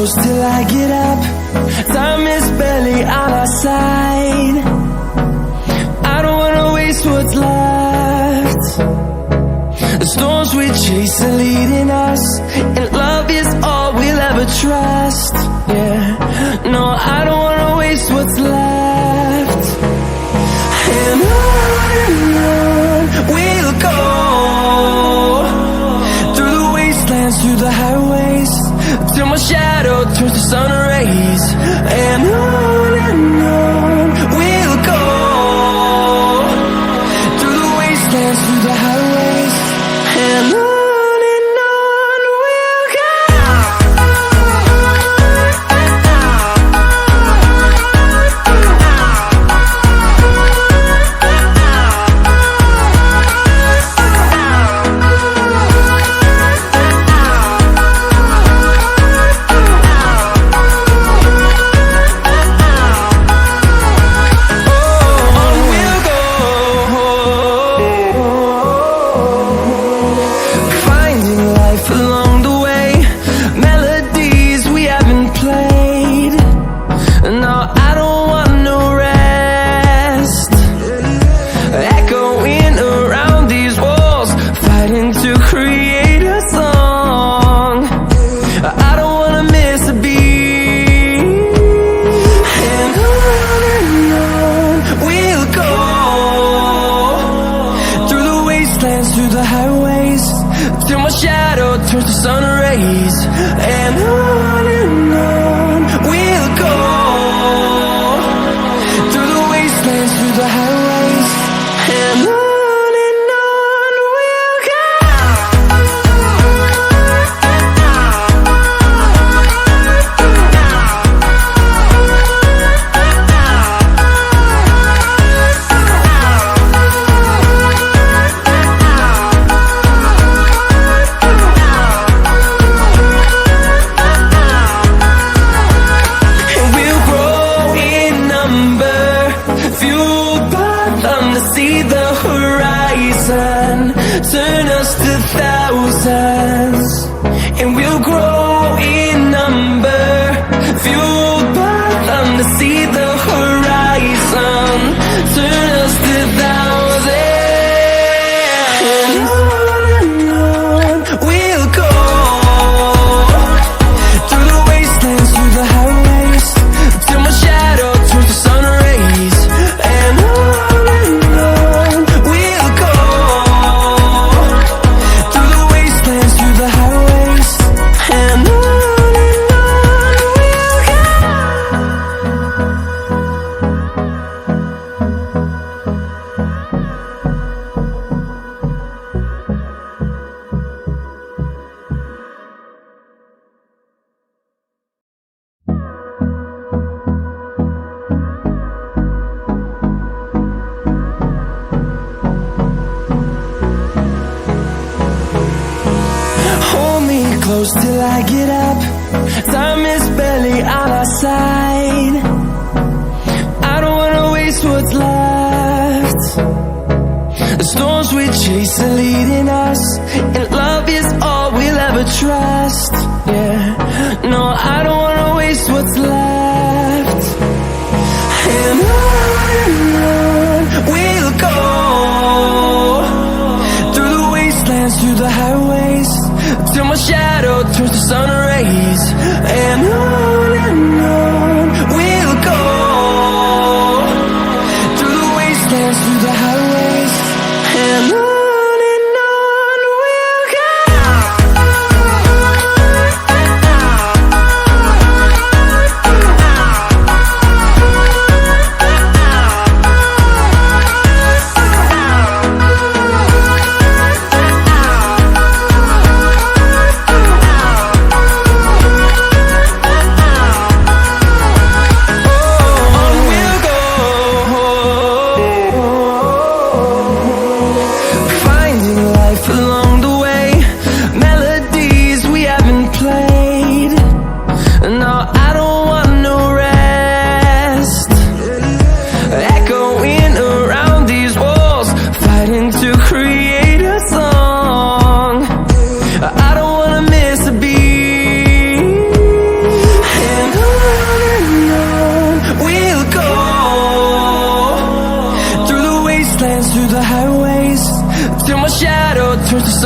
close till I get up. Time is barely on our side. I don't wanna waste what's left. The storms we chase are leading us, and love is all we'll ever trust. Yeah, no, I don't wanna waste what's left. And on we'll go, through the wastelands, through the highways, till my shadow turns to sun rays. And on we'll go, through the wastelands, through the highways, and on we'll go. Through the highways, till my shadow turns to sun rays. And on we'll go, through the wastelands, through the highways, and on we'll go. See the horizon, turn us to thousands, and we'll grow in number, fueled by them. To see the horizon, turn us to thousands, and on we'll go, through the wastelands, through the highways, till my shadow turns to sun rays. And close till I get up. Time is barely on our side. I don't wanna waste what's left. The storms we chase are leading us, and love is all we'll ever trust. Yeah, no, I don't wanna waste what's left. And on we'll go, through the wastelands, through the highways, till my shadow turns to sun rays. And on dance through the highways till my shadow turns to sun.